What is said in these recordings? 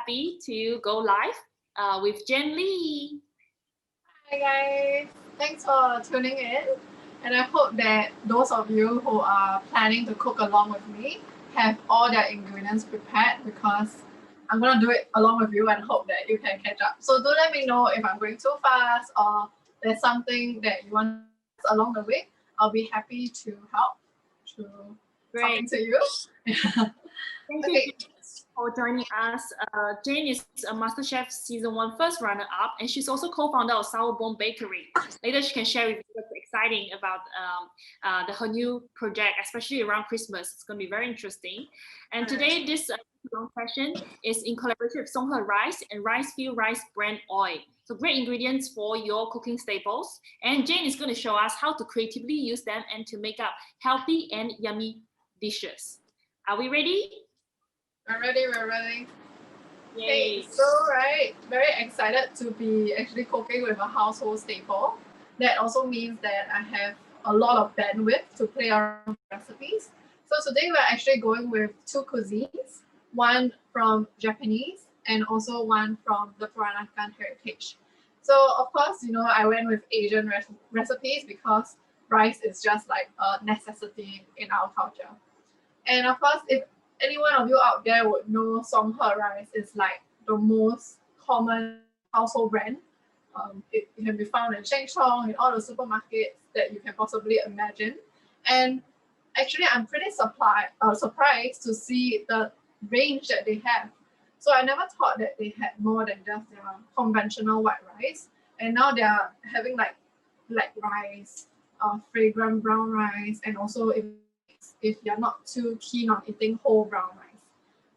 happy to go live with Gen Lee. Hi guys, thanks for tuning in, and I hope that those of you who are planning to cook along with me have all their ingredients prepared, because I'm gonna do it along with you and hope that you can catch up. So do let me know if I'm going too fast or there's something that you want along the way. I'll be happy to help through talking to you. Thank you for joining us. Jane is a MasterChef Season 1 first runner-up, and she's also co-founder of Sourbone Bakery. Later, she can share with you what's exciting about her new project, especially around Christmas. It's going to be very interesting. And today, this long session is in collaboration with SongHe Rice and Ricefield Rice Bran Oil. So great ingredients for your cooking staples. And Jane is going to show us how to creatively use them and to make up healthy and yummy dishes. Are we ready? We're ready. Yay. Okay, so very excited to be actually cooking with a household staple. That also means that I have a lot of bandwidth to play around with recipes. So today we're actually going with two cuisines, one from Japanese and also one from the Peranakan heritage. So of course, I went with Asian recipes because rice is just like a necessity in our culture. And of course, if any one of you out there would know SongHe rice is like the most common household brand. It can be found in Sheng Siong, in all the supermarkets that you can possibly imagine. And actually, I'm pretty surprised to see the range that they have. So I never thought that they had more than just their conventional white rice. And now they're having like black rice, fragrant brown rice, and also if you're not too keen on eating whole brown rice.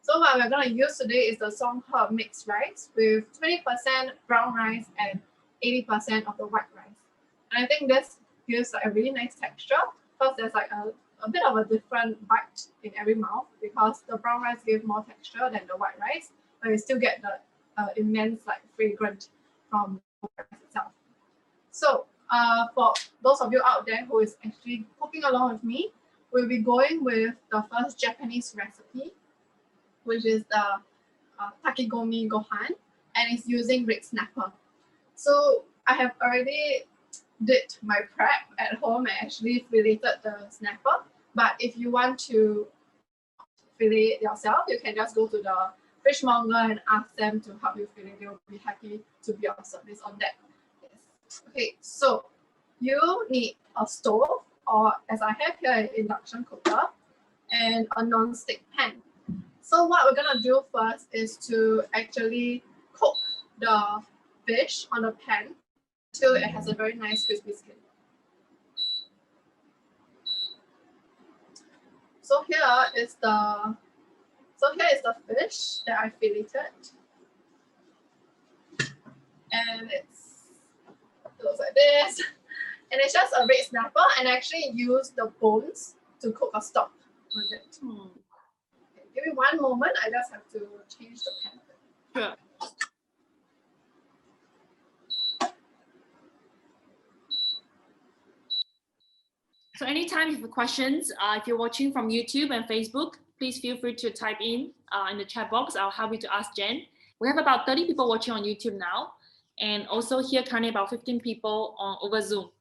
So what we're going to use today is the SongHe mixed rice with 20% brown rice and 80% of the white rice. And I think this gives like a really nice texture, because there's like a bit of a different bite in every mouth, because the brown rice gives more texture than the white rice, but you still get the immense like fragrance from the rice itself. So for those of you out there who is actually cooking along with me, we'll be going with the first Japanese recipe, which is the Takikomi Gohan, and it's using red snapper. So I have already did my prep at home and actually filleted the snapper. But if you want to fillet it yourself, you can just go to the fishmonger and ask them to help you fillet. They will be happy to be of service on that. Yes. Okay, so you need a stove, or as I have here, an induction cooker, and a non-stick pan. So what we're gonna do first is to actually cook the fish on the pan until it has a very nice crispy skin. So here is the fish that I filleted, and it looks like this. And it's just a red snapper, and I actually use the bones to cook a stock with it. Okay, give me one moment, I just have to change the pan. Sure. So anytime you have questions, if you're watching from YouTube and Facebook, please feel free to type in the chat box. I'll help you to ask Jen. We have about 30 people watching on YouTube now, and also here currently about 15 people over Zoom.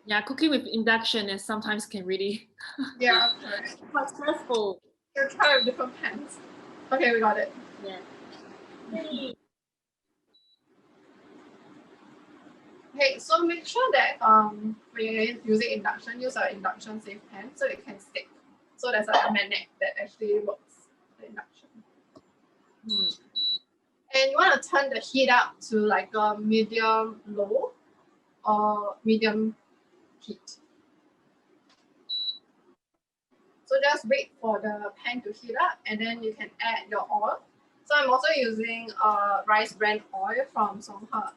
Yeah, cooking with induction is sometimes can really quite stressful. You're trying with different pans. Okay, we got it. Yeah. Okay, so make sure that when you're using induction, use an induction safe pan so it can stick. So there's like a magnet that actually works the induction. And you want to turn the heat up to like a medium low or medium heat. So just wait for the pan to heat up, and then you can add your oil. So I'm also using rice bran oil from SongHe,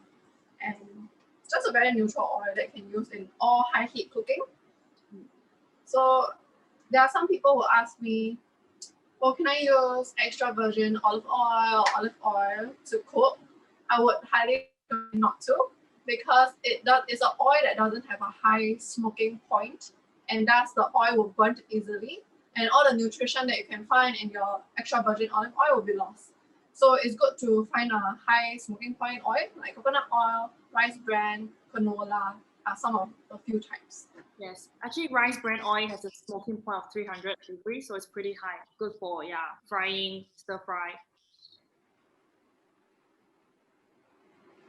and it's just a very neutral oil that you can use in all high heat cooking. So there are some people who ask me, well, can I use extra virgin olive oil to cook? I would highly recommend not to, because it's an oil that doesn't have a high smoking point, and thus the oil will burn easily, and all the nutrition that you can find in your extra virgin olive oil will be lost. So it's good to find a high smoking point oil like coconut oil, rice bran, canola, are some of the few types. Yes, actually rice bran oil has a smoking point of 300 degrees, so it's pretty high. Good for frying, stir fry.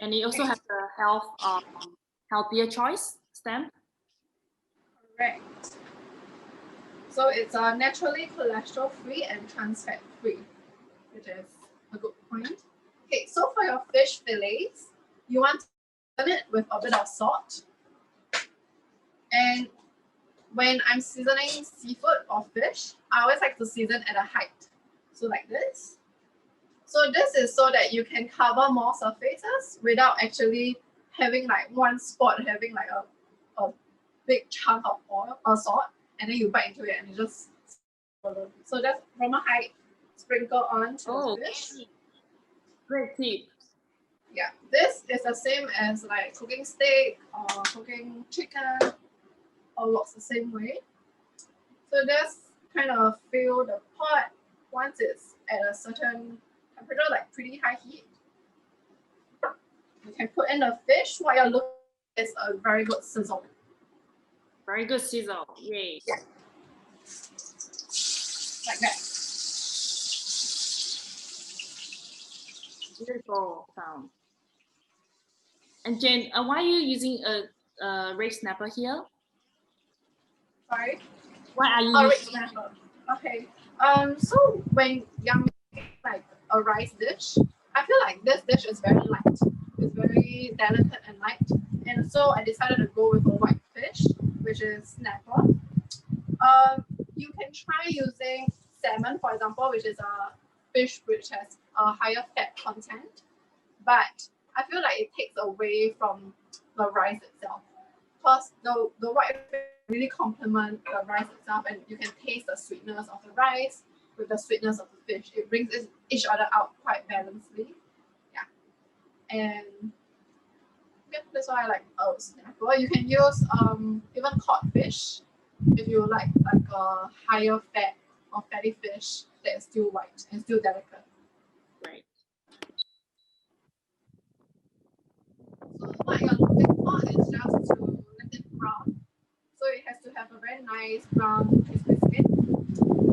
And it also has a healthier choice stamp. Correct. So it's naturally cholesterol free and trans fat free, which is a good point. Okay, so for your fish fillets, you want to season it with a bit of salt. And when I'm seasoning seafood or fish, I always like to season at a height. So like this. So this is so that you can cover more surfaces without actually having like one spot having like a big chunk of oil or salt, and then you bite into it and it just so just from a height, sprinkle on to the fish. Great tip. Yeah, this is the same as like cooking steak or cooking chicken, all works the same way. So just kind of fill the pot once it's at a certain temperature, like pretty high heat. You can put in the fish. What you're looking at is a very good sizzle. Very good sizzle. Yay. Yeah. Like that. Beautiful sound. And Jen, why are you using a red snapper here? Sorry? Why are you red using snapper. Okay. So when you're making like a rice dish, I feel like this dish is very light. It's very delicate and light. And so I decided to go with a white fish, which is snapper. You can try using salmon, for example, which is a fish which has a higher fat content. But I feel like it takes away from the rice itself. Because the white fish really complement the rice itself, and you can taste the sweetness of the rice with the sweetness of the fish. It brings each other out quite balancedly. Yeah. And yeah, that's why I like snapper. You can use even cod fish if you like a higher fat or fatty fish that is still white and still delicate. Right. So what you're looking for is just to let it brown. So it has to have a very nice brown crispy skin.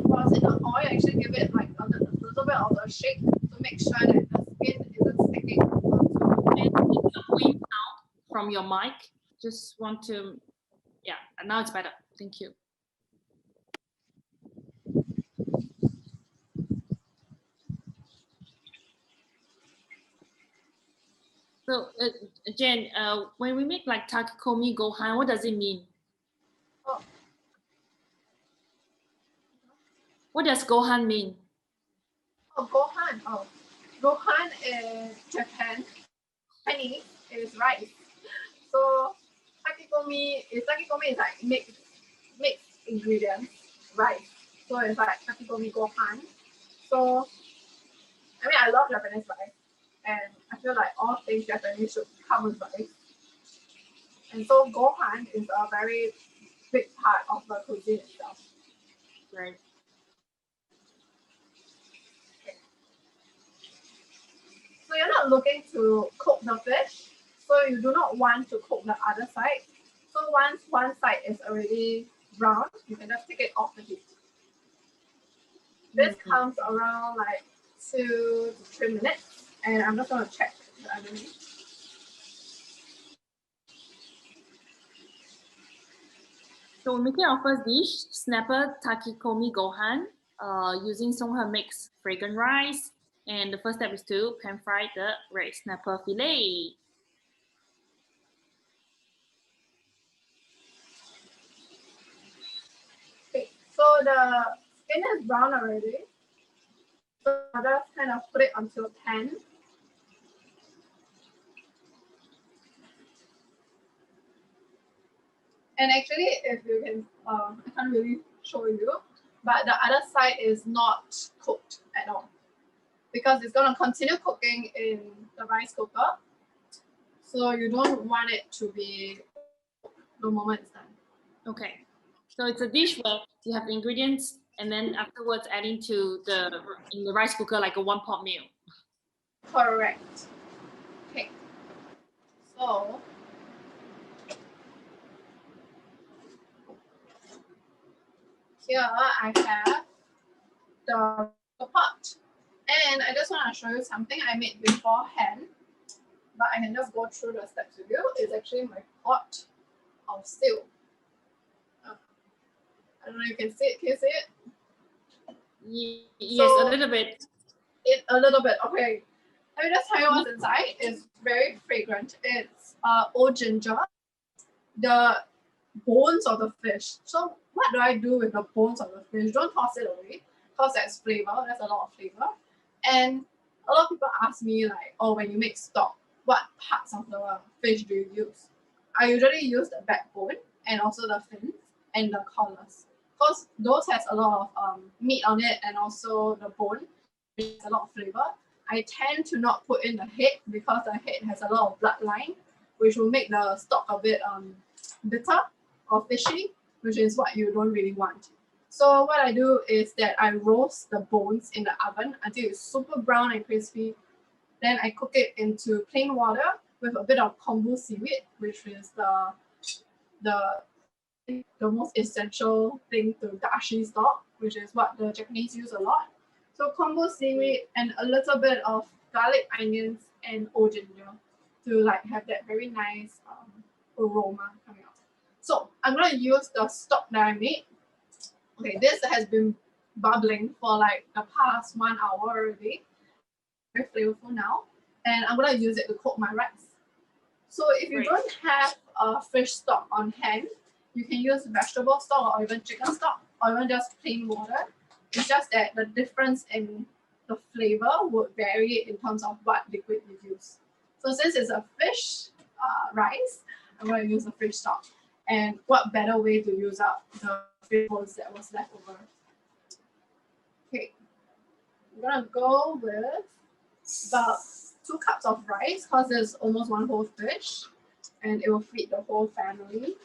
Whilst in the oil, actually give it like a little bit of a shake to make sure that the skin isn't sticking. And it's a wind sound from your mic. Just want to, yeah, now it's better. Thank you. So, Jen, when we make like Takikomi Gohan, what does it mean? Oh. What does Gohan mean? Oh, Gohan. Oh, Gohan in Japan, Chinese is rice. So Takikomi is like mixed ingredients, rice. So it's like Takikomi Gohan. So I mean, I love Japanese rice, and I feel like all things Japanese should come with rice. And so Gohan is a very big part of the cuisine itself. Right. So you're not looking to cook the fish, so you do not want to cook the other side. So once one side is already brown, you can just take it off the heat. This comes around like 2 to 3 minutes, and I'm just going to check the other meat. So we're making our first dish, snapper Takikomi Gohan, using SongHe mixed fragrant rice. And the first step is to pan fry the red snapper fillet. Okay, so the skin is brown already. So I'll just kind of put it onto a pan. And actually, if you can, I can't really show you, but the other side is not cooked at all because it's going to continue cooking in the rice cooker. So you don't want it to be the moment it's done. Okay. So it's a dish where you have the ingredients and then afterwards adding to in the rice cooker like a one-pot meal. Correct. Okay. So here I have the pot. And I just want to show you something I made beforehand, but I can just go through the steps with you. It's actually my pot of stew. I don't know if you can see it. Can you see it? Yes, So, a little bit. A little bit. Okay. Let me just tell you what's inside. It's very fragrant. It's old ginger, the bones of the fish. So what do I do with the bones of the fish? Don't toss it away because that's flavor. There's a lot of flavor. And a lot of people ask me like, oh, when you make stock, what parts of the fish do you use? I usually use the backbone and also the fins and the collars because those has a lot of meat on it and also the bone, which has a lot of flavor. I tend to not put in the head because the head has a lot of bloodline, which will make the stock a bit bitter or fishy, which is what you don't really want. So what I do is that I roast the bones in the oven until it's super brown and crispy. Then I cook it into plain water with a bit of kombu seaweed, which is the most essential thing to dashi stock, which is what the Japanese use a lot. So kombu seaweed and a little bit of garlic, onions, and old ginger to like have that very nice aroma coming out. So I'm gonna use the stock that I made. Okay, this has been bubbling for like the past 1 hour already. Very flavorful now, and I'm gonna use it to cook my rice. So if you don't have a fish stock on hand, you can use vegetable stock or even chicken stock or even just plain water. It's just that the difference in the flavor would vary in terms of what liquid you use. So since it's a fish rice, I'm going to use the fish stock. And what better way to use up the fish bones that was left over? Okay, I'm going to go with about 2 cups of rice because there's almost 1 whole fish and it will feed the whole family.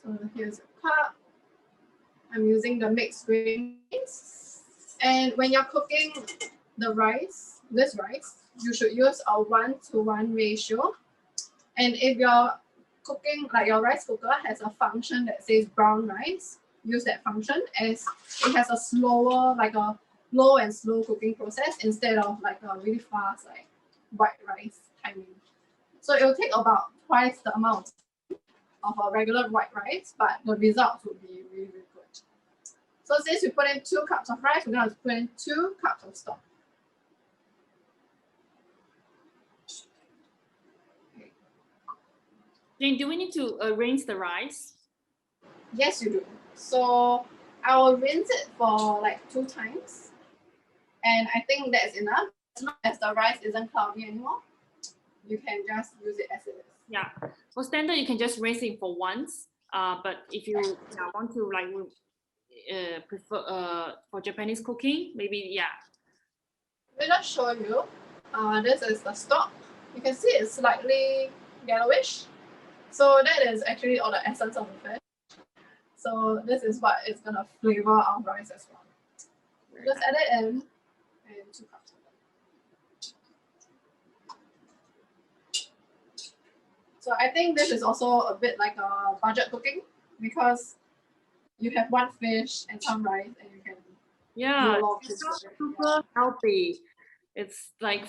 So here's a cup. I'm using the mixed grains. And when you're cooking the rice, this rice, you should use a 1-to-1 ratio. And if you're cooking, like your rice cooker has a function that says brown rice, use that function as it has a slower, like a low and slow cooking process instead of like a really fast, like white rice timing. So it will take about twice the amount of a regular white rice, but the results will be really, really good. So since we put in 2 cups of rice, we're going to put in 2 cups of stock. Jane, do we need to rinse the rice? Yes, you do. So I will rinse it for like 2 times. And I think that's enough. As long as the rice isn't cloudy anymore, you can just use it as it is. Yeah. For standard, you can just rinse it for once. But if you want to like prefer for Japanese cooking, maybe Let me just show you. This is the stock. You can see it's slightly yellowish. So that is actually all the essence of the fish. So this is what is gonna flavor our rice as well. Just add it in 2 cups of it. So I think this is also a bit like a budget cooking because you have 1 fish and some rice and you can do a lot of it's super healthy. It's like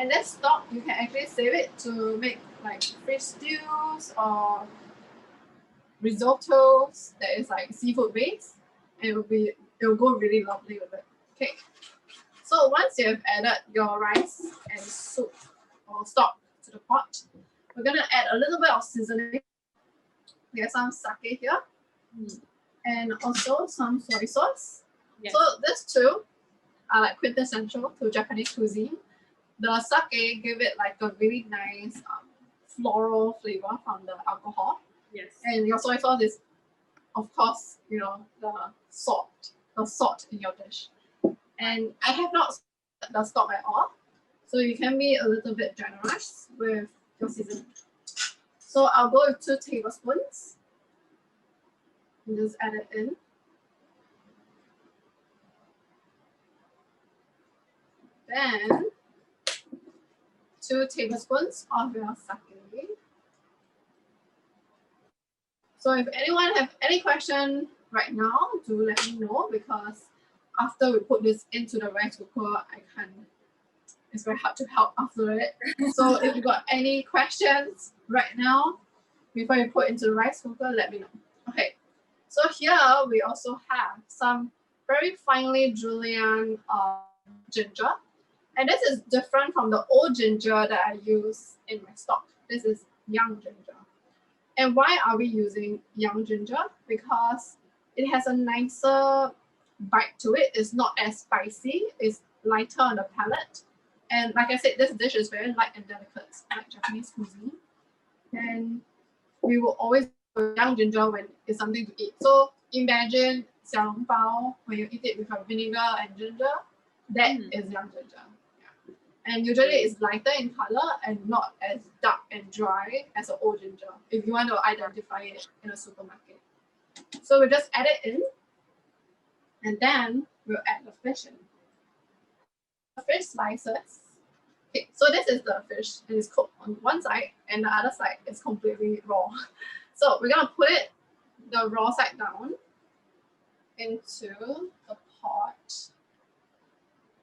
and that stock you can actually save it to make like fish stews or risottos that is like seafood based. It will go really lovely with it. Okay. So once you have added your rice and soup or stock to the pot, we're gonna add a little bit of seasoning. We have some sake here, and also some soy sauce. Yes. So these 2 are like quintessential to Japanese cuisine. The sake give it like a really nice floral flavor from the alcohol. Yes. And your soy sauce is of course, you know, the salt in your dish. And I have not the stock at all, so you can be a little bit generous with your seasoning. So I'll go with 2 tablespoons and just add it in. Then 2 tablespoons of your sake. So if anyone have any question right now, do let me know, because after we put this into the rice cooker, it's very hard to help after it. So if you got any questions right now, before you put into the rice cooker, let me know. Okay, so here we also have some very finely julienne ginger. And this is different from the old ginger that I use in my stock. This is young ginger. And why are we using young ginger? Because it has a nicer bite to it. It's not as spicy. It's lighter on the palate. And like I said, this dish is very light and delicate, like Japanese cuisine. And we will always use young ginger when it's something to eat. So imagine xiaolongbao, when you eat it with a vinegar and ginger, that is young ginger. Yeah. And usually it's lighter in color and not as dark and dry as an old ginger, if you want to identify it in a supermarket. So we just add it in, and then we'll add the fish in. The fish slices. Okay, so this is the fish. It is cooked on one side, and the other side is completely raw. So we're gonna put the raw side down into the pot,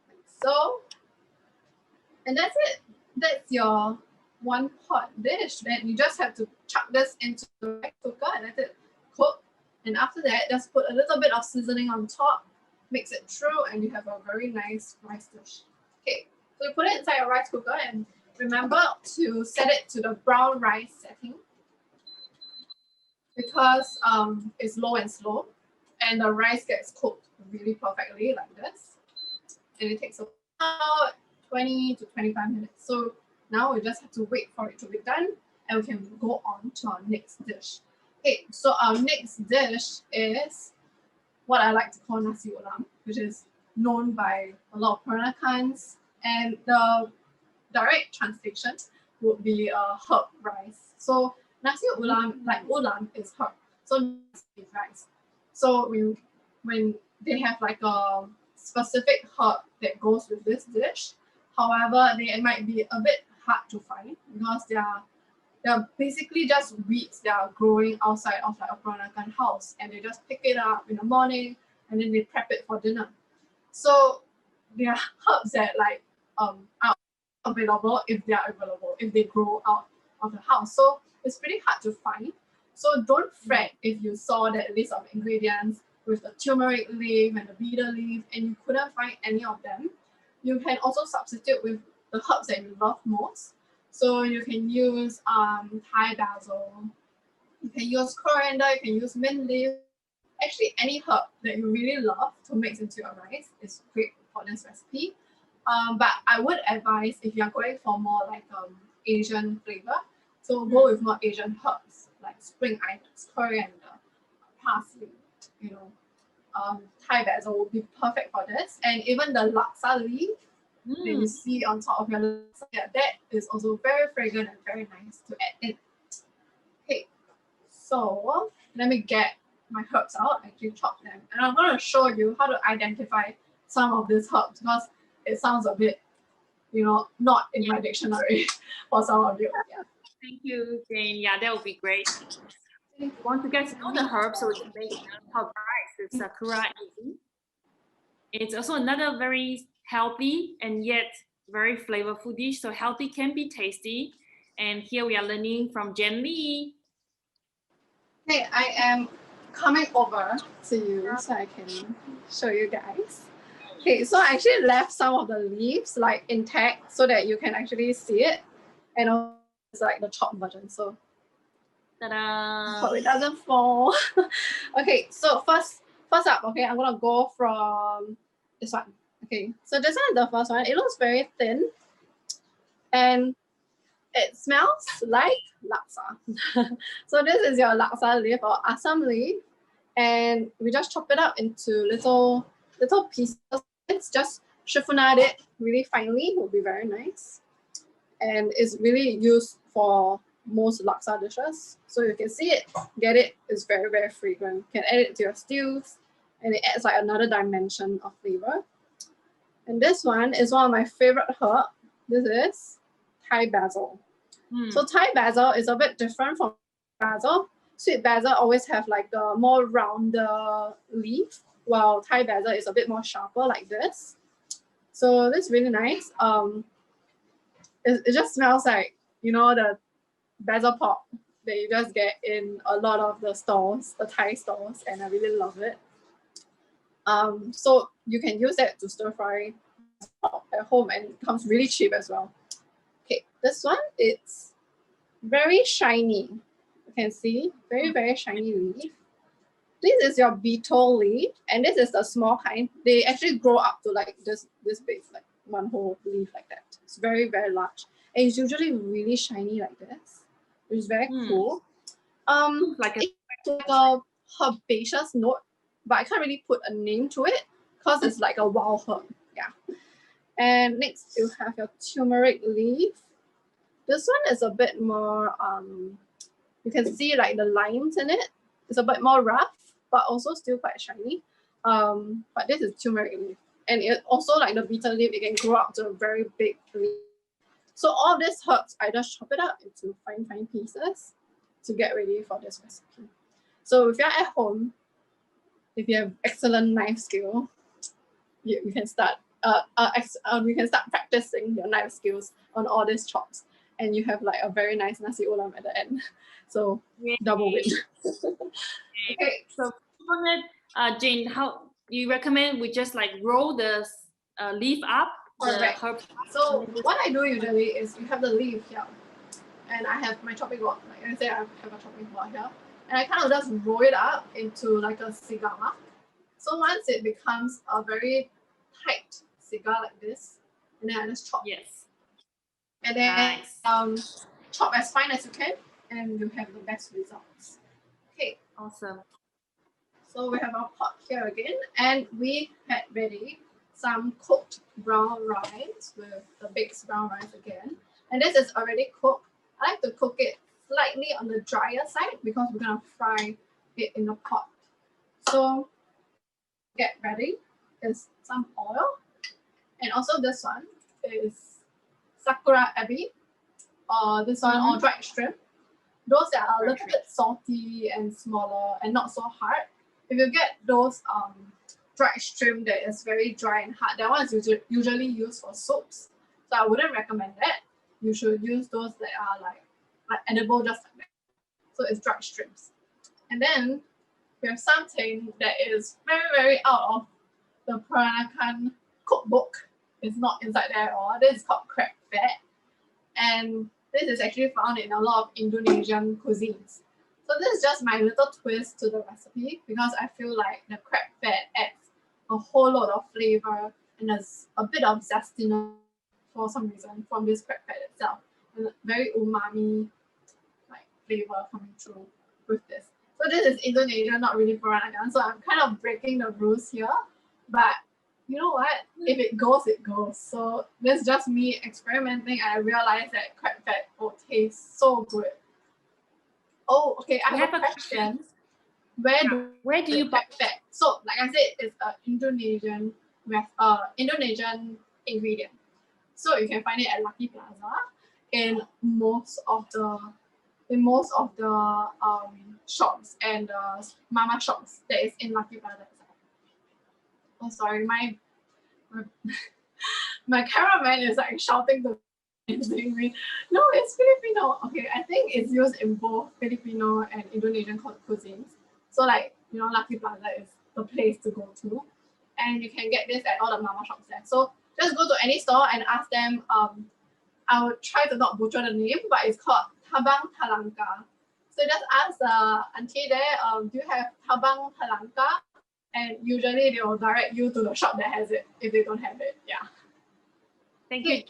like so. And that's it. That's your one pot dish. Then you just have to chuck this into the rice cooker and let it cook. And after that, just put a little bit of seasoning on top, mix it through, and you have a very nice rice dish. Okay, so you put it inside your rice cooker, and remember to set it to the brown rice setting, because it's low and slow, and the rice gets cooked really perfectly like this. And it takes about 20 to 25 minutes. So now we just have to wait for it to be done, and we can go on to our next dish. Okay, so our next dish is what I like to call Nasi Olam, which is known by a lot of Peranakans, and the direct translation would be herb rice. So Nasi Olam, like ulam, is herb. So nasi is rice. So when they have like a specific herb that goes with this dish, however, they might be a bit hard to find, because they're basically just weeds that are growing outside of like a Peranakan house, and they just pick it up in the morning and then they prep it for dinner. So there are herbs that like are available if they grow out of the house. So it's pretty hard to find. So don't fret if you saw that list of ingredients with the turmeric leaf and the betel leaf and you couldn't find any of them. You can also substitute with the herbs that you love most. So you can use Thai basil, you can use coriander, you can use mint leaf. Actually, any herb that you really love to mix into your rice is great for this recipe. But I would advise, if you're going for more like Asian flavor, so go with more Asian herbs like spring onions, coriander, parsley, you know. Thai basil would be perfect for this. And even the laksa leaf that you see on top of your laksa, yeah, that is also very fragrant and very nice to add in. Okay, so let me get my herbs out, actually chop them. And I'm going to show you how to identify some of these herbs, because it sounds a bit, you know, not in my dictionary for some of you. Yeah. Thank you, Jane. Yeah, that would be great. If you want to get to know the herbs, so we can make herb rice with Sakura. It's also another very healthy and yet very flavorful dish. So healthy can be tasty. And here we are learning from Jen Lee. Hey, I am coming over to you so I can show you guys. Okay, so I actually left some of the leaves like intact so that you can actually see it. And also it's like the chopped version. So Ta-da! hope it doesn't fall. Okay, so first up, okay, I'm gonna go from this one. Okay, so this one is the first one. It looks very thin and it smells like laksa. So this is your laksa leaf or asam leaf. And we just chop it up into little pieces. It's just chiffonade it really finely, will be very nice. And it's really used for most laksa dishes. So you can see it, get it, it's very, very fragrant. You can add it to your stews and it adds like another dimension of flavor. And this one is one of my favorite herbs. This is Thai basil. So Thai basil is a bit different from basil. Sweet basil always have like the more rounder leaf, while Thai basil is a bit more sharper like this. So this is really nice. It just smells like, you know, the basil pot that you just get in a lot of the stores, the Thai stores, and I really love it. So you can use that to stir fry at home, and it comes really cheap as well. Okay, this one, it's very shiny. You can see, very, very shiny leaf. This is your Beetoli, and this is the small kind. They actually grow up to like this big, like one whole leaf like that. It's very, very large. And it's usually really shiny like this, which is very cool. Like a herbaceous note, but I can't really put a name to it because it's like a wild herb. Yeah. And next you have your turmeric leaf. This one is a bit more, you can see like the lines in it. It's a bit more rough, but also still quite shiny. But this is turmeric leaf. And it also, like the beetle leaf, it can grow up to a very big leaf. So all these herbs, I just chop it up into fine pieces to get ready for this recipe. So if you're at home, if you have excellent knife skill, you can start you can start practicing your knife skills on all these chops, and you have like a very nice Nasi Olam at the end. So double win. Okay, so Jane, how you recommend we just like roll the leaf up? Correct. So what I do usually is you have the leaf here, and I have my chopping board. Like I said, I have a chopping board here, and I kind of just roll it up into like a cigar. So once it becomes a very tight cigar like this, and then I just chop. Yes. And then chop as fine as you can, and you have the best results. Okay. Awesome. So we have our pot here again, and we had ready some cooked brown rice with the baked brown rice again. And this is already cooked. I like to cook it slightly on the drier side because we're gonna fry it in the pot. So get ready is some oil, and also this one is Sakura ebi, or this one or dried shrimp. Those that are a little bit salty and smaller and not so hard. If you get those dried shrimp that is very dry and hard, that one is usually used for soups. So I wouldn't recommend that. You should use those that are like edible just like that. So it's dried shrimps. And then we have something that is very, very out of the Peranakan cookbook. It's not inside there at all. This is called crab fat. And this is actually found in a lot of Indonesian cuisines. So this is just my little twist to the recipe because I feel like the crab fat adds a whole lot of flavor and there's a bit of zestiness for some reason from this crab fat itself. And very umami like flavor coming through with this. So this is Indonesia, not really Peranakan. So I'm kind of breaking the rules here. But you know what? If it goes, it goes. So this is just me experimenting, and I realized that crab fat will taste so good. Oh, okay. I have a question. Where do you buy fat? So, like I said, it's an Indonesian ingredient. So you can find it at Lucky Plaza in most of the shops and mama shops that is in Lucky Plaza itself. Oh, sorry, my cameraman is like shouting to me. No, it's Filipino. Okay, I think it's used in both Filipino and Indonesian cuisines. So like, you know, Lucky Plaza is the place to go to. And you can get this at all the mama shops there. So just go to any store and ask them, I will try to not butcher the name, but it's called Tabang Talangka. So just ask the auntie there, do you have Tabang Talangka? And usually they will direct you to the shop that has it if they don't have it. Yeah. Thank you.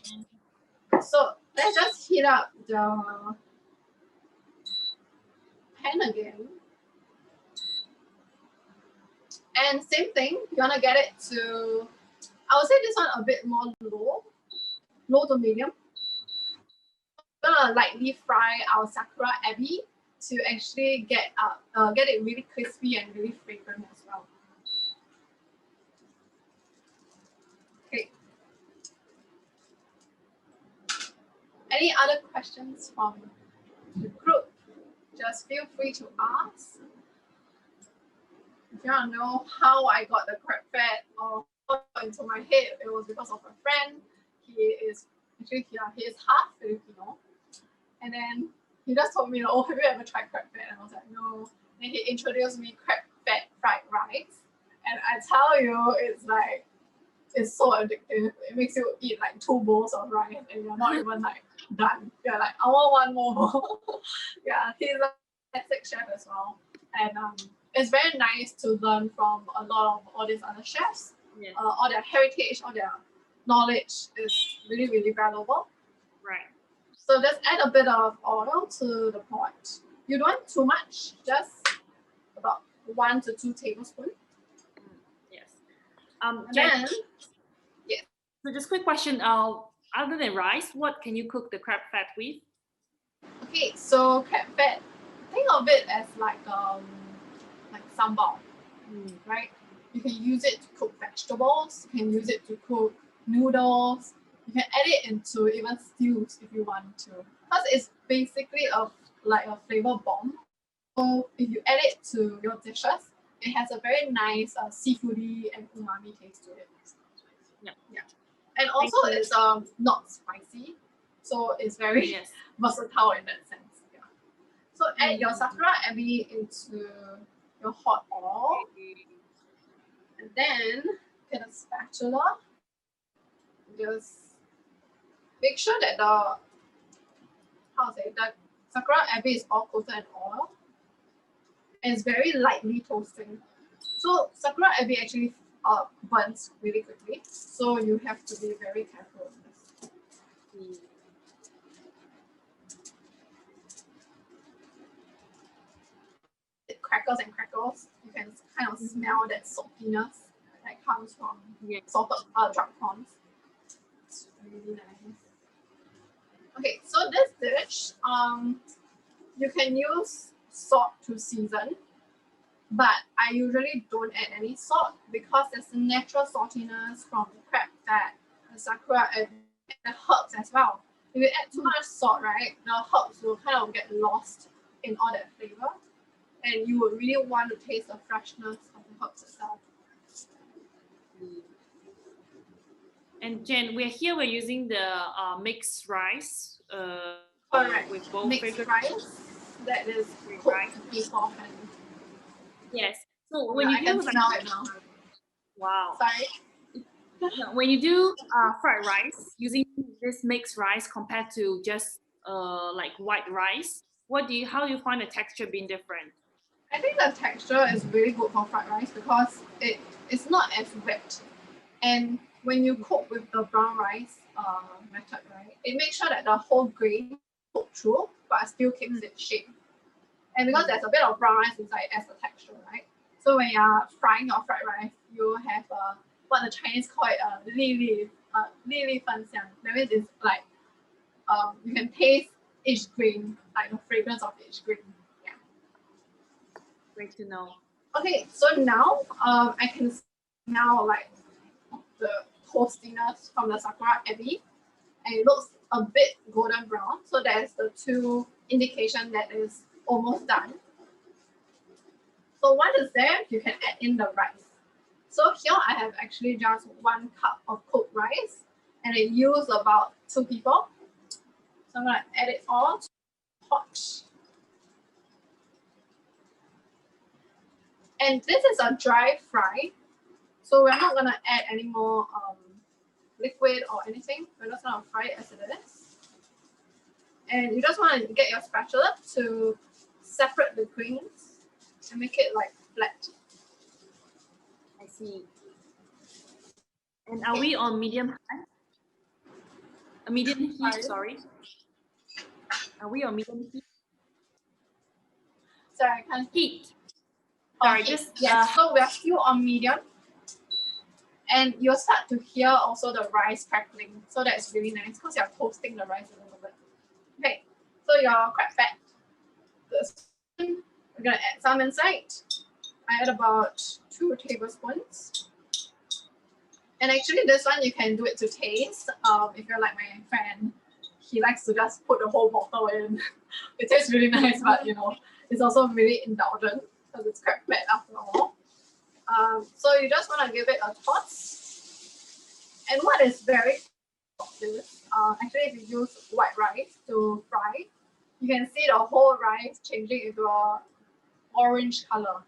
So let's just heat up the pan again. And same thing, you want to get it to, I would say this one a bit more low to medium. We're gonna lightly fry our Sakura ebi to actually get it really crispy and really fragrant as well. Okay. Any other questions from the group? Just feel free to ask. If you want to know how I got the crab fat or how it got into my head, it was because of a friend. He is half Filipino. And then he just told me, oh, have you ever tried crab fat? And I was like, no. Then he introduced me crab fat fried rice. And I tell you, it's so addictive. It makes you eat like 2 bowls of rice and you're not even like done. You're like, I want one more bowl. Yeah, he's a fantastic chef as well. And it's very nice to learn from a lot of all these other chefs. Yes. All their heritage, all their knowledge is really, really valuable. Right. So just add a bit of oil to the pot. You don't want too much, just about 1 to 2 tablespoons. Yes. Then, yes. So just quick question. Other than rice, what can you cook the crab fat with? Okay, so crab fat, think of it as like sambal, right? You can use it to cook vegetables. You can use it to cook noodles. You can add it into even stews if you want to. Because it's basically like a flavor bomb. So if you add it to your dishes, it has a very nice seafoody and umami taste to it. Yeah. And also it's not spicy, so it's very versatile in that sense. Yeah. So add your Sakura ebi into your hot oil, and then get a spatula. Just make sure that the Sakura ebi is all coated in oil and it's very lightly toasting. So Sakura ebi actually burns really quickly, so you have to be very careful with this. It crackles and crackles. You can kind of smell that saltiness that comes from salted dry prawns. It's really nice. Okay, so this dish, you can use salt to season, but I usually don't add any salt because there's a natural saltiness from the crab fat, the Sakura, and the herbs as well. If you add too much salt, right, the herbs will kind of get lost in all that flavor, and you would really want to taste the freshness of the herbs itself. And Jen, we're using the mixed rice. Correct. With both mixed rice that is cooked beforehand. Yes. So when you do smell it now. Wow. Sorry. When you do fried rice using this mixed rice compared to just like white rice, how do you find the texture being different? I think the texture is really good for fried rice because it's not as wet. And when you cook with the brown rice method, right, it makes sure that the whole grain cooked through, but still keeps its shape. And because there's a bit of brown rice inside as a texture, right? So when you're frying your fried rice, you have what the Chinese call it li fan xiang. That means it's like you can taste each grain, like the fragrance of each grain. Yeah. Great to know. Okay, so now I can smell like the toastiness from the Sakura ebi, and it looks a bit golden brown. So that's the 2 indication that is almost done. So once it's there, you can add in the rice. So here I have actually just 1 cup of cooked rice, and it used about 2 people. So I'm gonna add it all to the pot. And this is a dry fry, so we're not gonna add any more liquid or anything. We're just gonna fry it as it is. And you just want to get your spatula to separate the grains and make it like flat. I see. And are we on medium high? A medium heat, sorry. Are we on medium heat? Sorry, I can't. Heat. Sorry, Okay, just yes. So we are still on medium, and you'll start to hear also the rice crackling. So that's really nice because you're toasting the rice a little bit. Okay, so your crab fat. We're gonna add some inside. I add about 2 tablespoons. And actually, this one you can do it to taste. If you're like my friend, he likes to just put the whole bottle in. It tastes really nice, but you know, it's also really indulgent because it's crab fat after all. So you just want to give it a toss. And what is very is actually if you use white rice to fry, you can see the whole rice changing into a orange color.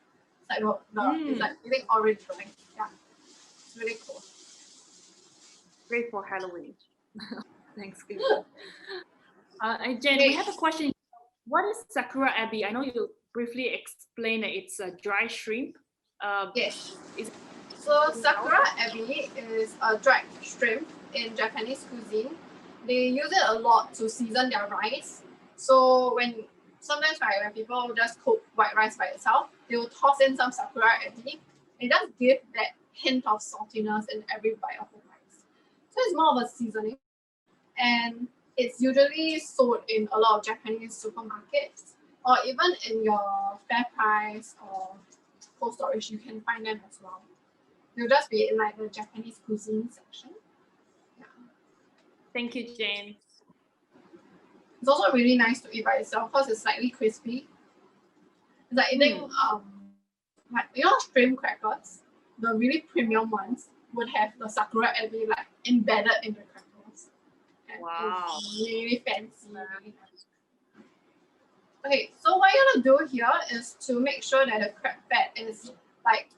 It's like it's like feeling orange, right? Yeah, it's really cool. great for Halloween. Thanksgiving. And Jen, we have a question. What is Sakura Ebi? I know you briefly explained that it's a dry shrimp. Yes. So Sakura Ebi is a dried shrimp in Japanese cuisine. They use it a lot to season their rice. So sometimes when people just cook white rice by itself, they will toss in some Sakura Ebi. It just gives that hint of saltiness in every bite of the rice. So it's more of a seasoning. And it's usually sold in a lot of Japanese supermarkets or even in your FairPrice or Cold Storage, you can find them as well. They'll just be in like the Japanese cuisine section. Yeah. Thank you, Jane. It's also really nice to eat by itself because it's slightly crispy. It's like eating like you know shrimp crackers, the really premium ones would have the Sakura Ebi like embedded in the crackers. And wow. It's really fancy. Really nice. Okay, so what you're gonna do here is to make sure that the crab fat is like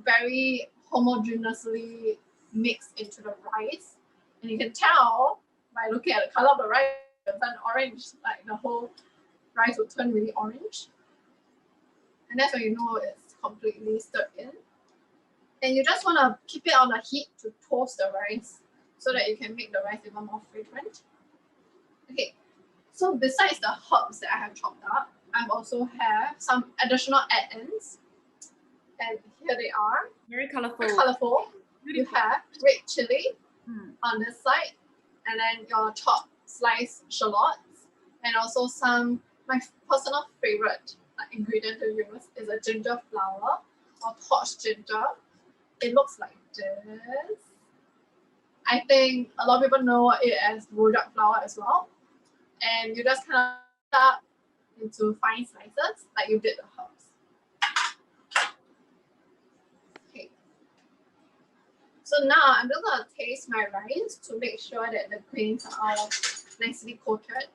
very homogeneously mixed into the rice. And you can tell by looking at the color of the rice, it's turn orange, like the whole rice will turn really orange. And that's when you know it's completely stirred in. And you just want to keep it on the heat to toast the rice so that you can make the rice even more fragrant. Okay, so besides the herbs that I have chopped up, I also have some additional add-ins. And here they are. Very colorful. Very colorful. You have red chili on this side, and then your chopped sliced shallots, and also my personal favorite ingredient to use is a ginger flower or torched ginger. It looks like this. I think a lot of people know it as rojak flour as well. And you just kind of cut up into fine slices like you did the herbs. Okay. So now I'm just gonna taste my rice to make sure that the grains are all nicely coated.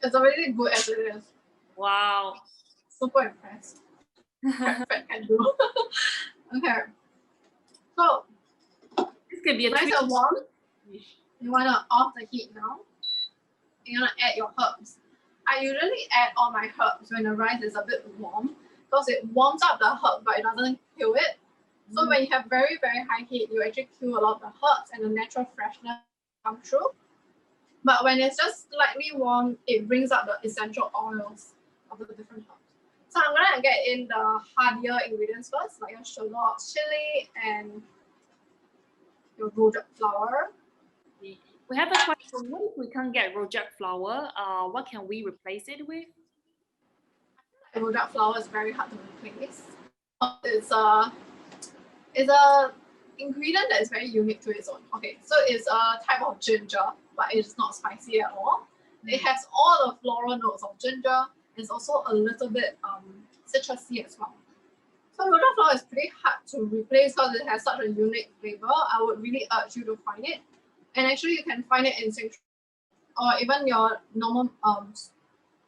It's already good as it is. Wow. Super impressed. Perfect, can do. Okay. So this could be a nice and warm. You wanna off the heat now. You're gonna add your herbs. I usually add all my herbs when the rice is a bit warm because it warms up the herb but it doesn't kill it. So when you have very, very high heat, you actually kill a lot of the herbs and the natural freshness come through. But when it's just slightly warm, it brings out the essential oils of the different herbs. So I'm gonna get in the hardier ingredients first, like your shallots, chili, and your rojak flour. We have a question. What if we can't get rojak flour? What can we replace it with? Rojak flour is very hard to replace. It's a ingredient that is very unique to its own. Okay, so it's a type of ginger, but it's not spicy at all. It has all the floral notes of ginger. It's also a little bit citrusy as well. So rojak flour is pretty hard to replace because it has such a unique flavor. I would really urge you to find it. And actually you can find it in Central or even your normal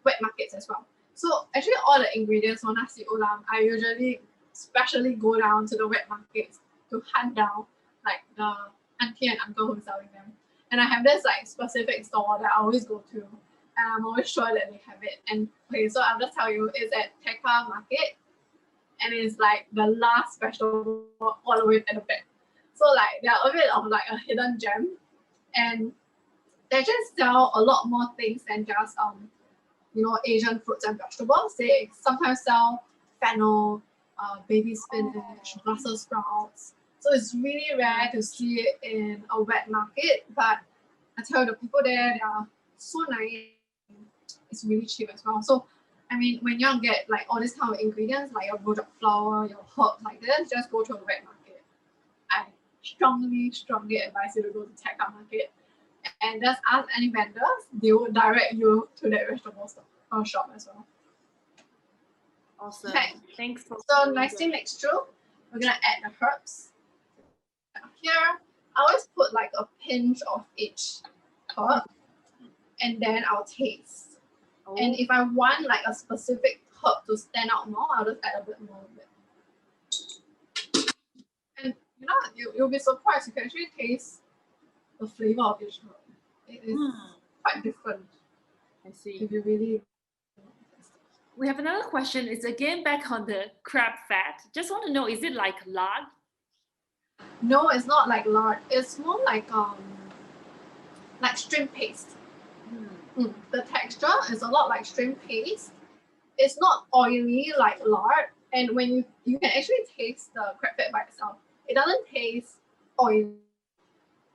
wet markets as well. So actually all the ingredients for Nasi Olam, I usually especially go down to the wet markets to hunt down like the auntie and uncle who's selling them. And I have this like specific store that I always go to, and I'm always sure that they have it. And okay, so I'll just tell you, it's at Taka Market, and it's like the last special all the way at the back. So like they're a bit of like a hidden gem, and they actually sell a lot more things than just you know, Asian fruits and vegetables. They sometimes sell fennel, baby spinach, Brussels sprouts. So it's really rare to see it in a wet market, but I tell you, the people there, they are so nice. It's really cheap as well. So I mean, when you get like all these kind of ingredients, like your rojak flour, your herbs like this, just go to a wet market. I strongly advise you to go to Taka market and just ask any vendors. They will direct you to that vegetable store, shop as well. Awesome. Okay. Thanks for So nicely mixed through. We're gonna add the herbs. Here, I always put like a pinch of each herb, and then I'll taste. Oh. And if I want like a specific herb to stand out more, I'll just add a bit more of it. And you know, you'll be surprised. You can actually taste the flavor of each herb. It is quite different. I see. If you really. We have another question. It's again back on the crab fat. Just want to know, is it like lard? No, it's not like lard. It's more like shrimp paste. The texture is a lot like shrimp paste. It's not oily like lard, and when you can actually taste the crab fat by itself, it doesn't taste oily.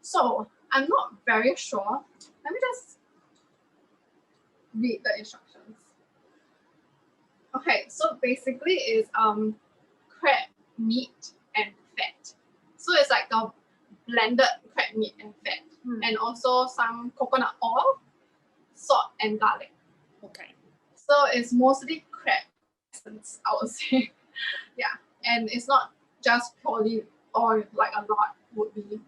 So I'm not very sure. Let me just read the instructions. Okay, so basically it's crab meat and fat. So it's like a blended crab meat and fat, and also some coconut oil, salt and garlic. Okay. So it's mostly crab essence, I would say. Yeah, and it's not just purely oil like a lot would be.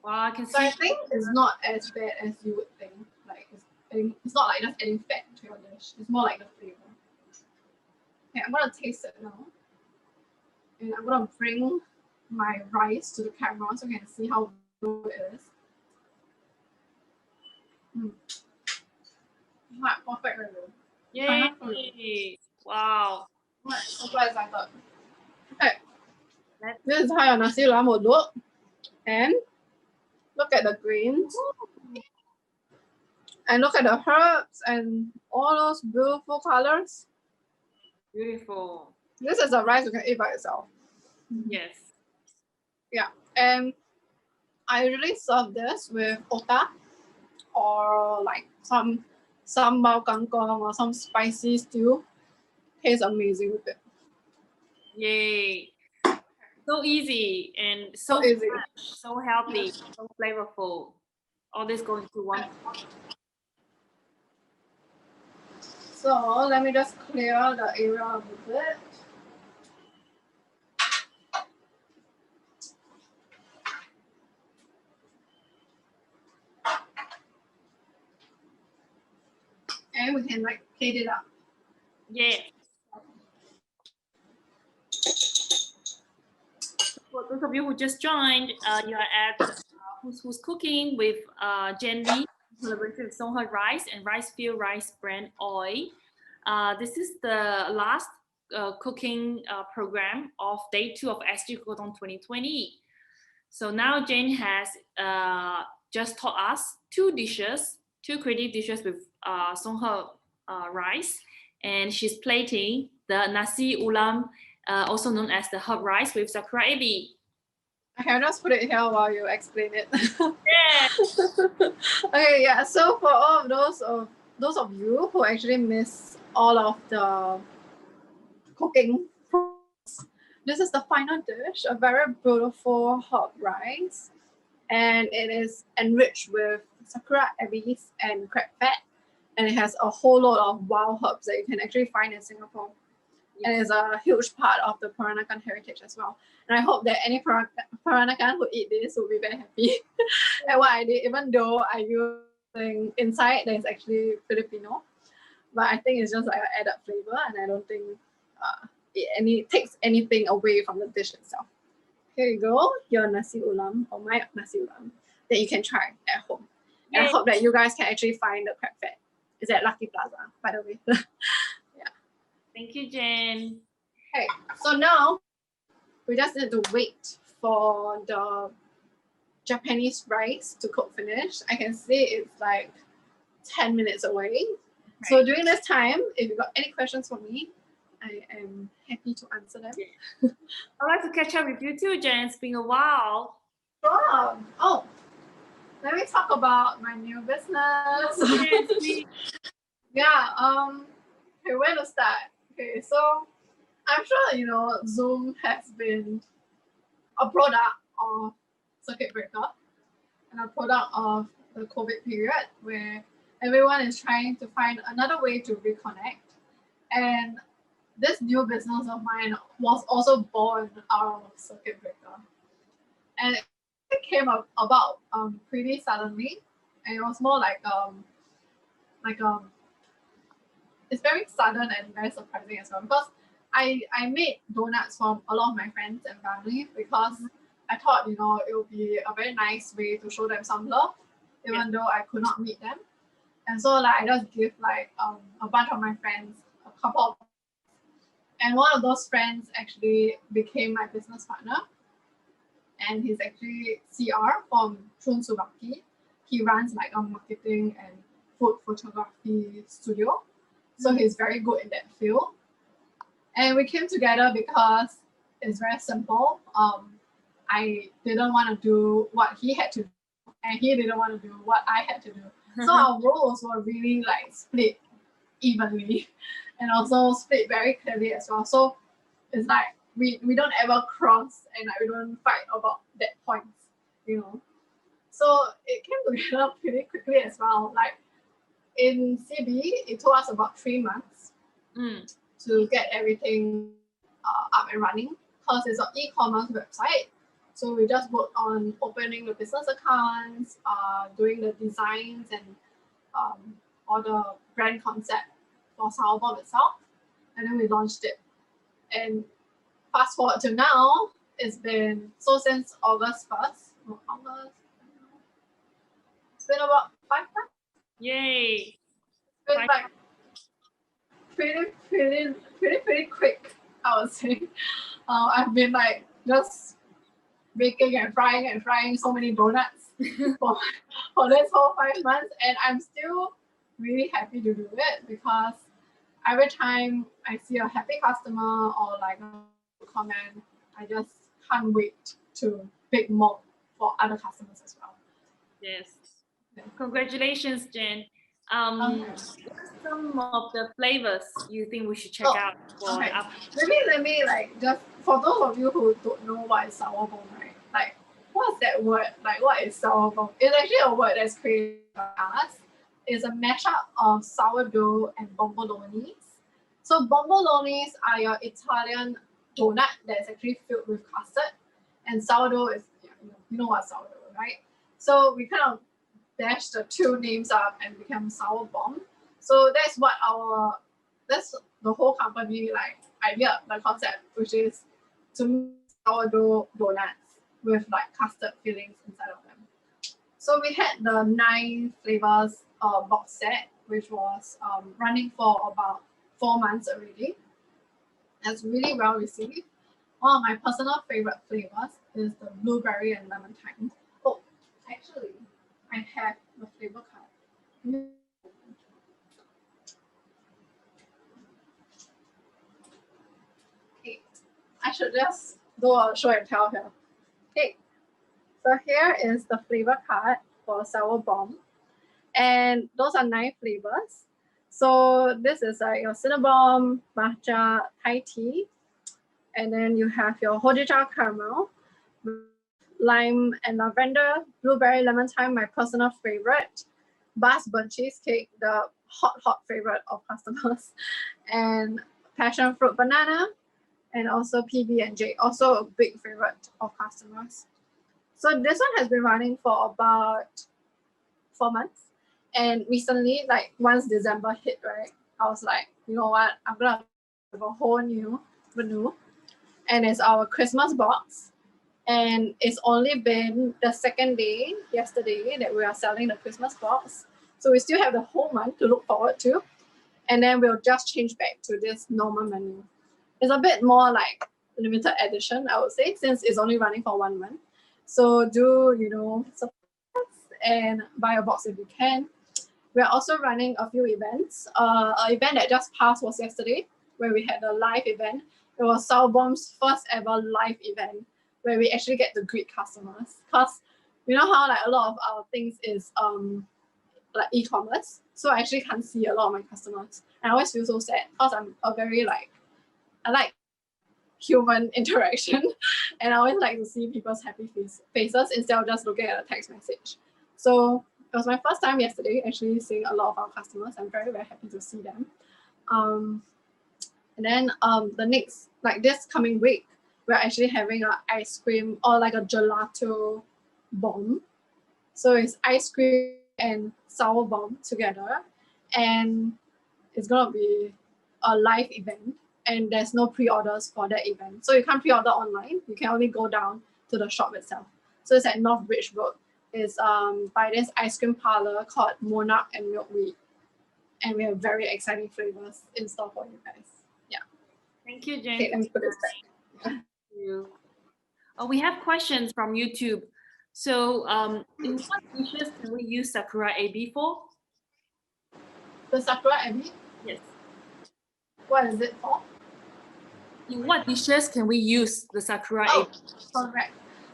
Well, I can So see. I think it's not as bad as you would think. Like it's not like just adding fat to your dish. It's more like the flavor. Okay, I'm gonna taste it now, and I'm gonna bring my rice to the camera so you can see how good it is. Perfect review. Yay! Wow. I'm so excited. Okay, this is how your Nasi Olam would look, and look at the greens, and look at the herbs and all those beautiful colors. Beautiful. This is a rice you can eat by itself. Yes. Yeah, and I usually serve this with otah or like some sambal kangkong or some spicy stew. Tastes amazing with it. Yay. So easy and so easy. fresh, so healthy, so flavorful. All this going to one. So let me just clear the area a bit. And we can like plate it up. Yeah. For those of you who just joined, you are at Who's Cooking with Genevieve, collaboration with SongHe Rice and Ricefield Rice Brand Oil. This is the last cooking program of day 2 of SG Cookathon 2020. So now Jane has just taught us 2 creative dishes with SongHe rice, and she's plating the Nasi Olam, also known as the herb rice with Sakura ebi. I can just put it here while you explain it. Yeah. Okay, yeah. So for all of those of you who actually miss all of the cooking, this is the final dish, a very beautiful herb rice, and it is enriched with Sakura ebis and crab fat, and it has a whole lot of wild herbs that you can actually find in Singapore. And it's a huge part of the Peranakan heritage as well. And I hope that any Peranakan who eat this will be very happy at what I did, even though I use something inside that is actually Filipino. But I think it's just like an added flavor, and I don't think it takes anything away from the dish itself. Here you go, your Nasi Olam, or my Nasi Olam, that you can try at home. And I hope that you guys can actually find the crab fat. It's at Lucky Plaza, by the way. Thank you, Jen. Okay, so now we just need to wait for the Japanese rice to cook finish. I can see it's like 10 minutes away. Right. So during this time, if you got any questions for me, I am happy to answer them. I'd like to catch up with you too, Jen. It's been a while. Sure. Oh, let me talk about my new business. Yeah. Okay, where to start? Okay, so I'm sure you know Zoom has been a product of circuit breaker and a product of the COVID period where everyone is trying to find another way to reconnect. And this new business of mine was also born out of circuit breaker. And it came about pretty suddenly. And it was more like it's very sudden and very surprising as well because I made donuts from a lot of my friends and family because I thought, you know, it would be a very nice way to show them some love, even though I could not meet them. And so like I just give like a bunch of my friends a couple of, and one of those friends actually became my business partner. And he's actually CR from Chun Subaki. He runs like a marketing and food photography studio. So he's very good in that field. And we came together because it's very simple. I didn't want to do what he had to do, and he didn't want to do what I had to do. So our roles were really like split evenly and also split very clearly as well. So it's like we don't ever cross and like, we don't fight about that point, you know. So it came together pretty quickly as well. Like in CB, it took us about 3 months to get everything up and running because it's an e-commerce website. So we just worked on opening the business accounts, doing the designs and all the brand concept for Sour Bomb itself. And then we launched it. And fast forward to now, it's been, so since August 1st, it's been about 5 months. Yay. It's been like pretty quick, I would say. I've been like just baking and frying so many donuts for this whole 5 months, and I'm still really happy to do it because every time I see a happy customer or like a comment, I just can't wait to bake more for other customers as well. Yes. Yeah. Congratulations, Jen. What are some of the flavors you think we should check out for? Okay. Let me like just for those of you who don't know what is sour bomb, right? Like what's that word? Like what is sour bomb? It's actually a word that's created by us. It's a mashup of sourdough and bombolonis. So bombolonis are your Italian donut that's actually filled with custard, and sourdough is you know what sourdough, right? So we kind of dash the two names up and become sour bomb. So that's the whole company like idea, the concept, which is to make sourdough donuts with like custard fillings inside of them. So we had the 9 flavors box set, which was running for about 4 months already. It's really well received. One of my personal favorite flavors is the blueberry and lemon thyme. Oh, actually, I have the flavor card. Okay, I should just do a show and tell here. Okay, so here is the flavor card for Sour Bomb. And those are 9 flavors. So this is your Cinnabon, matcha, Thai tea. And then you have your hojicha caramel, lime and lavender, blueberry lemon thyme, my personal favorite, Bass burnt cheesecake, the hot favorite of customers, and passion fruit banana, and also PB&J, also a big favorite of customers. So this one has been running for about 4 months. And recently, like once December hit, right, I was like, you know what, I'm gonna have a whole new menu. And it's our Christmas box. And it's only been the second day, yesterday, that we are selling the Christmas box. So we still have the whole month to look forward to. And then we'll just change back to this normal menu. It's a bit more like limited edition, I would say, since it's only running for 1 month. So do, you know, support us and buy a box if you can. We're also running a few events. An event that just passed was yesterday, where we had a live event. It was Saobomb's first ever live event, where we actually get to greet customers. Because you know how like a lot of our things is like e-commerce, so I actually can't see a lot of my customers. And I always feel so sad because I'm a very I like human interaction, and I always like to see people's happy faces instead of just looking at a text message. So it was my first time yesterday actually seeing a lot of our customers. I'm very, very happy to see them. And then the next, like this coming week, we're actually having an ice cream or like a gelato bomb. So it's ice cream and sour bomb together, and it's gonna be a live event, and there's no pre-orders for that event. So you can't pre-order online, you can only go down to the shop itself. So it's at North Bridge Road. It's by this ice cream parlor called Monarch and Milkweed. And we have very exciting flavors in store for you guys. Yeah. Thank you, Jane. Okay, let me put this back. Thank you. We have questions from YouTube. So in what dishes can we use Sakura AB for? The Sakura Abby, Yes. what is it for? In what dishes can we use the Sakura Oh, AB? correct.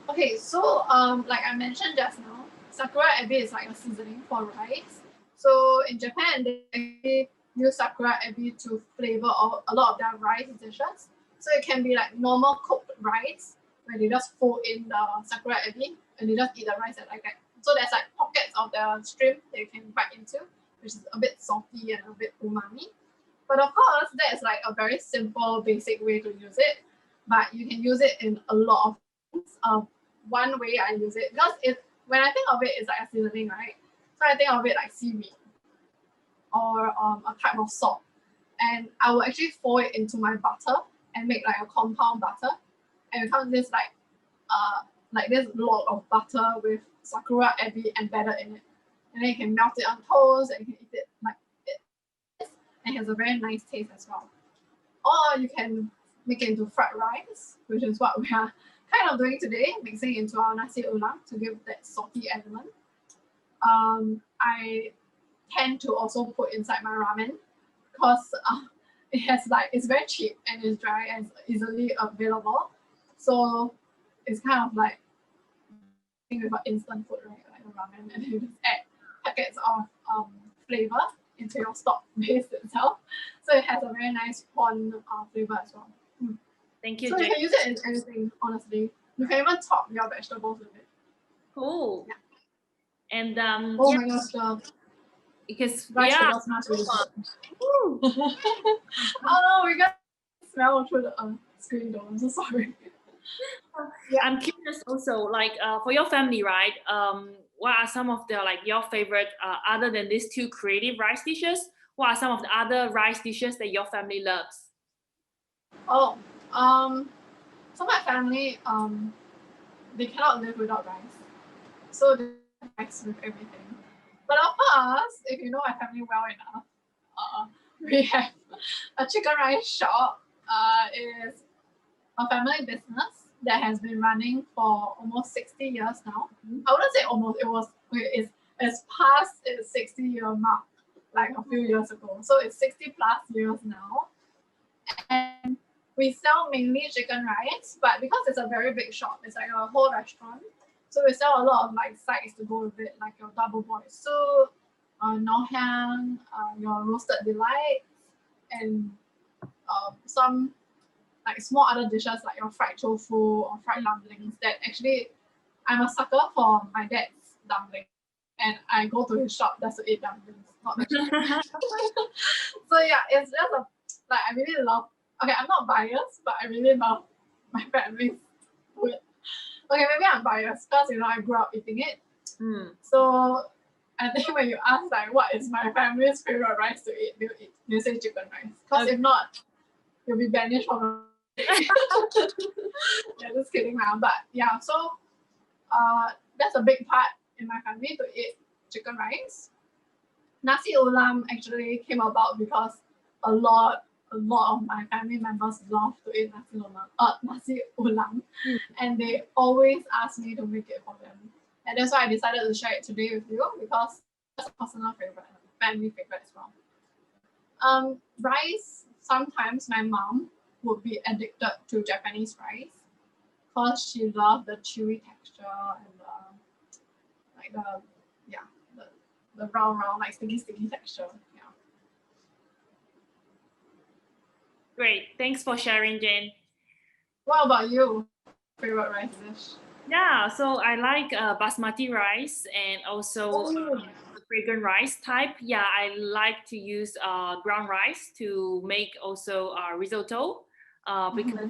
Okay, so like I mentioned just now, Sakura Ebi is like a seasoning for rice. So in Japan, they actually use Sakura Ebi to flavor a lot of their rice dishes. So it can be like normal cooked rice, where they just fold in the Sakura Ebi and they just eat the rice like that. So there's like pockets of the shrimp that you can bite into, which is a bit salty and a bit umami. But of course, that is like a very simple, basic way to use it. But you can use it in a lot of things. One way I use it, because when I think of it, it's like a seasoning, right? So I think of it like seaweed or a type of salt. And I will actually fold it into my butter and make like a compound butter. And it becomes this like this log of butter with Sakura Ebi embedded in it. And then you can melt it on toast and you can eat it like it is. And it has a very nice taste as well. Or you can make it into fried rice, which is what we are kind of doing today, mixing it into our Nasi Olam to give that salty element. I tend to also put inside my ramen because it has like, it's very cheap and it's dry and it's easily available. So it's kind of like with an instant food, right? Like a ramen, and you just add packets of flavor into your stock base itself. So it has a very nice prawn flavor as well. Thank you, So Jane. you can use it in anything, honestly. You can even top your vegetables with it. Cool. Yeah. And Oh yeah, my gosh, the because rice yeah, was not really good. Woo. Oh no, we got smell through the screen though. I'm so sorry. Yeah. I'm curious also, like for your family, right? What are some of the like your favorite other than these two creative rice dishes? What are some of the other rice dishes that your family loves? Oh, so my family, they cannot live without rice. So they have rice with everything. But of course, if you know my family well enough, we have a chicken rice shop. Is a family business that has been running for almost 60 years now. I wouldn't say almost, it's past its 60-year mark like a few years ago. So it's 60 plus years now. And we sell mainly chicken rice, but because it's a very big shop, it's like a whole restaurant. So we sell a lot of like sides to go with it, like your double boiled soup, nohan, your roasted delights, and some like small other dishes like your fried tofu or fried dumplings that actually I'm a sucker for my dad's dumplings. And I go to his shop just to eat dumplings, not the chicken. So yeah, it's just like I really love, okay, I'm not biased, but I really love my family's food. Okay, maybe I'm biased because I grew up eating it. So I think when you ask like what is my family's favorite rice to eat, they'll say chicken rice. Because if not, you'll be banished from yeah, just kidding around. But yeah, so that's a big part in my family to eat chicken rice. Nasi Olam actually came about because a lot a lot of my family members love to eat Nasi Olam, and they always ask me to make it for them. And that's why I decided to share it today with you because it's a personal favorite, family favorite as well. Rice, sometimes my mom would be addicted to Japanese rice because she loved the chewy texture and the round, like sticky texture. Yeah. Great. Thanks for sharing, Jane. What about you? Favorite rice dish? Yeah, so I like basmati rice and also fragrant rice type. Yeah, I like to use brown rice to make also risotto because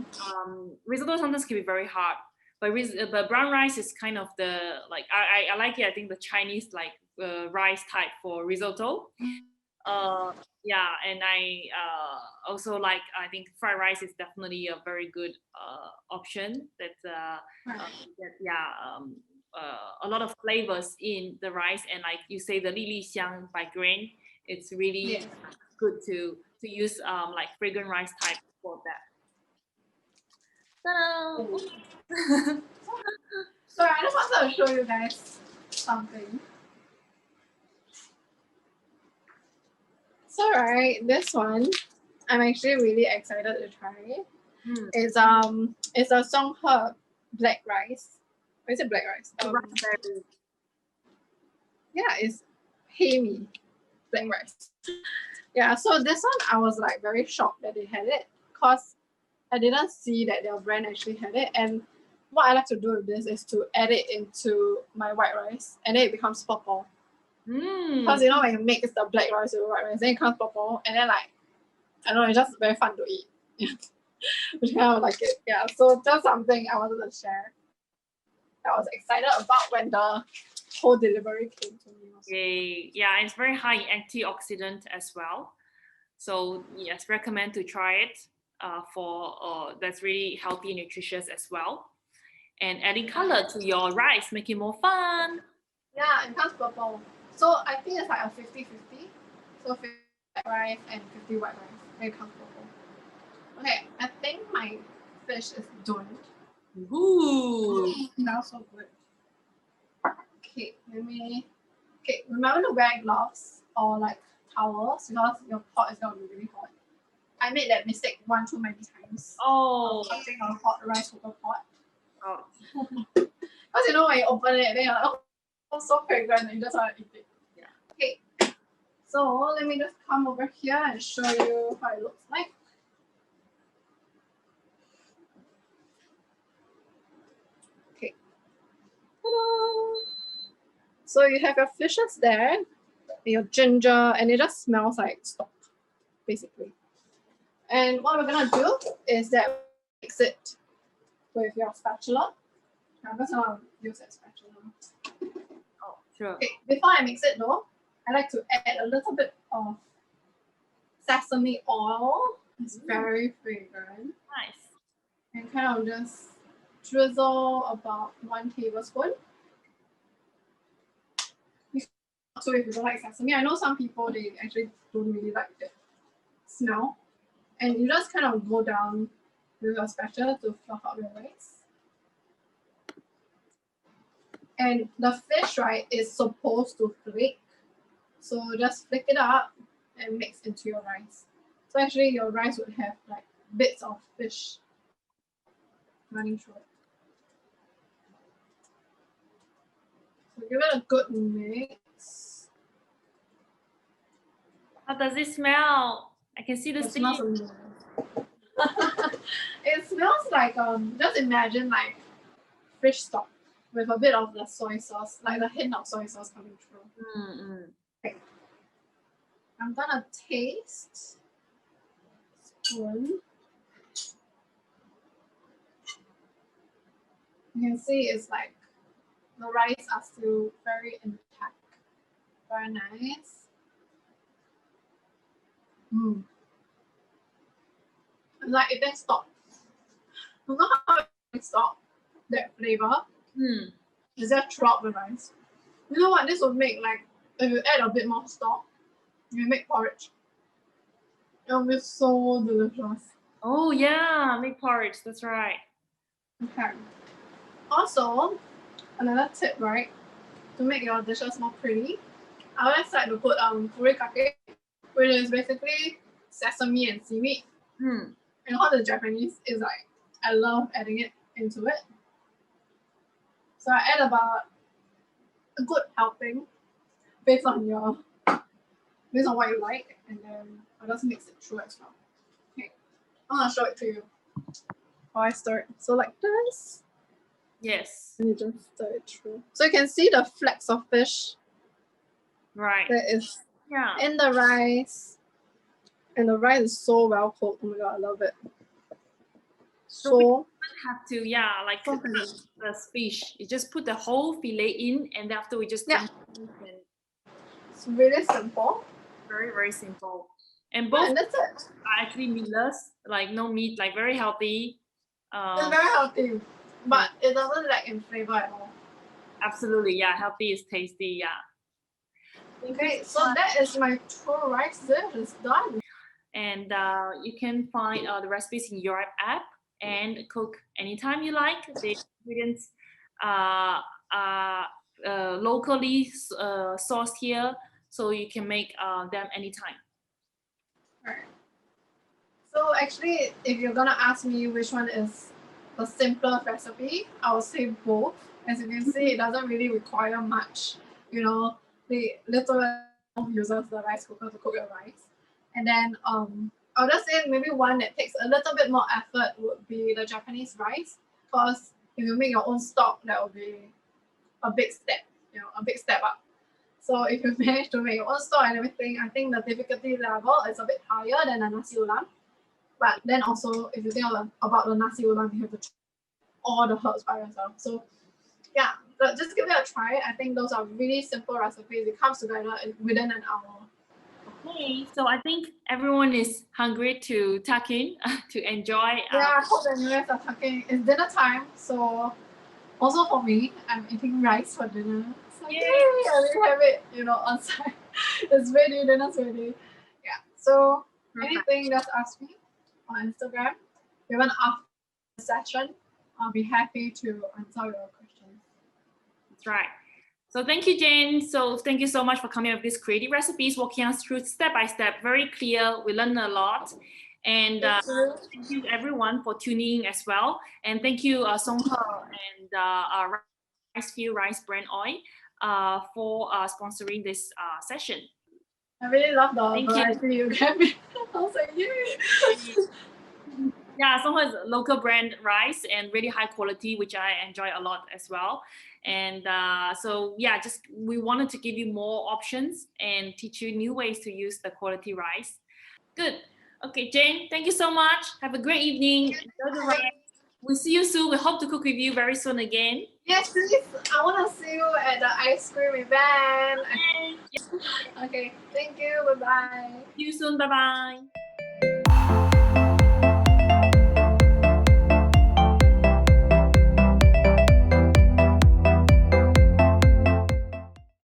risotto sometimes can be very hard. But brown rice is kind of the like I like it. I think the Chinese like rice type for risotto. Yeah, and I also like I think fried rice is definitely a very good option. A lot of flavors in the rice, and like you say, the Li Li Xiang by grain, it's really good to use like fragrant rice type for that. So I just wanted to show you guys something. So right, this one I'm actually really excited to try. It's a SongHe black rice. Or is it black rice? Yeah, it's Hemi black rice. Yeah, so this one I was like very shocked that they had it because I didn't see that their brand actually had it. And what I like to do with this is to add it into my white rice and then it becomes purple. Because you know when you mix the black rice with white rice, then it becomes purple, and then like I don't know, it's just very fun to eat. Which kind of like it. Yeah, so that's something I wanted to share. I was excited about when the whole delivery came to me. Okay. Yeah, it's very high in antioxidant as well. So yes, recommend to try it for that's really healthy and nutritious as well. And adding color to your rice, make it more fun. Yeah, it becomes purple. So I think it's like a 50-50. So 50 black rice and 50 white rice. Then it comes purple. Okay, I think my fish is done. Ooh. Smells so good. Okay, remember to wear gloves or like towels because your pot is gonna be really hot. I made that mistake one too many times. Touching a hot rice cooker pot. Because you know when you open it, then you're like, oh, so fragrant, and you just want to eat it. Yeah. Okay, so let me just come over here and show you how it looks like. Okay. Ta-da! So you have your fishes there, and your ginger, and it just smells like stock, basically. And what we're gonna do is that we mix it with your spatula. I'm just gonna use that spatula. Oh, sure. Okay, before I mix it though, I like to add a little bit of sesame oil. It's very fragrant. Nice. And kind of just drizzle about 1 tablespoon. So if you don't like sesame, I know some people they actually don't really like the smell. And you just kind of go down with your spatula to fluff out your rice. And the fish, right, is supposed to flake. So just flick it up and mix into your rice. So actually your rice would have like bits of fish running through it. So give it a good mix. How does it smell? I can see the It smells amazing. It smells like just imagine like fish stock with a bit of the soy sauce, like the hint of soy sauce coming through. Okay. I'm gonna taste. Spoon. You can see it's like the rice are still very intact. Very nice. Like if they stop. You know how it stop that flavor? It's just throughout the rice. You know what? This would make like if you add a bit more stock, you make porridge. It'll be so delicious. Oh yeah, make porridge. That's right. Okay. Also, another tip, right? To make your dishes more pretty, I always like to put furikake, which is basically sesame and seaweed. Hmm. And how the Japanese is like, I love adding it into it. So I add about a good helping based on what you like, and then I just mix it through as well. Okay, I'm gonna show it to you. How I stir it. So like this. Yes. And you just stir it through. So you can see the flecks of fish Right. that is Yeah. in the rice. And the rice is so well cooked. Oh my god, I love it. So Have to like so the fish. You just put the whole fillet in, and after we just yeah, it's really simple. very very simple. And both And that's it. are actually meatless, like no meat, like very healthy. It's very healthy, but it doesn't lack in flavor at all. Absolutely, yeah. Healthy is tasty, yeah. Okay, so that is my 2 rice dish is done. And you can find the recipes in YoRipe app and cook anytime you like. The ingredients are locally sourced here, so you can make them anytime. Alright. So actually, if you're gonna ask me which one is the simpler recipe, I would say both. As you can see, it doesn't really require much. You know, the literally uses the rice cooker to cook your rice. And then I'll just say maybe one that takes a little bit more effort would be the Japanese rice. Because if you make your own stock, that will be a big step, a big step up. So if you manage to make your own stock and everything, I think the difficulty level is a bit higher than a Nasi Olam. But then also, if you think about the Nasi Olam, you have to try all the herbs by yourself. So yeah, but just give it a try. I think those are really simple recipes. It comes together within an hour. Okay, so I think everyone is hungry to tuck in to enjoy. Yeah, I hope that you guys are talking. It's dinner time, so also for me, I'm eating rice for dinner. So yay, I will have it, on site. It's ready, dinner's ready. Yeah. So anything, just ask me on Instagram. Even after the session, I'll be happy to answer your questions. That's right. So thank you, Jane. So thank you so much for coming up with these creative recipes, walking us through step by step, very clear. We learned a lot. And thank you everyone for tuning in as well. And thank you SongHe and Rice Field Rice Brand Oil for sponsoring this session. I really love the variety you gave me. I was like, yay! Yeah, SongHe is a local brand rice and really high quality, which I enjoy a lot as well. And so yeah, we wanted to give you more options and teach you new ways to use the quality rice. Good. Okay, Jane, thank you so much. Have a great evening. Enjoy the rice. We'll see you soon. We hope to cook with you very soon again. Yes, please. I want to see you at the ice cream event. Okay, thank you. Bye-bye. See you soon. Bye-bye.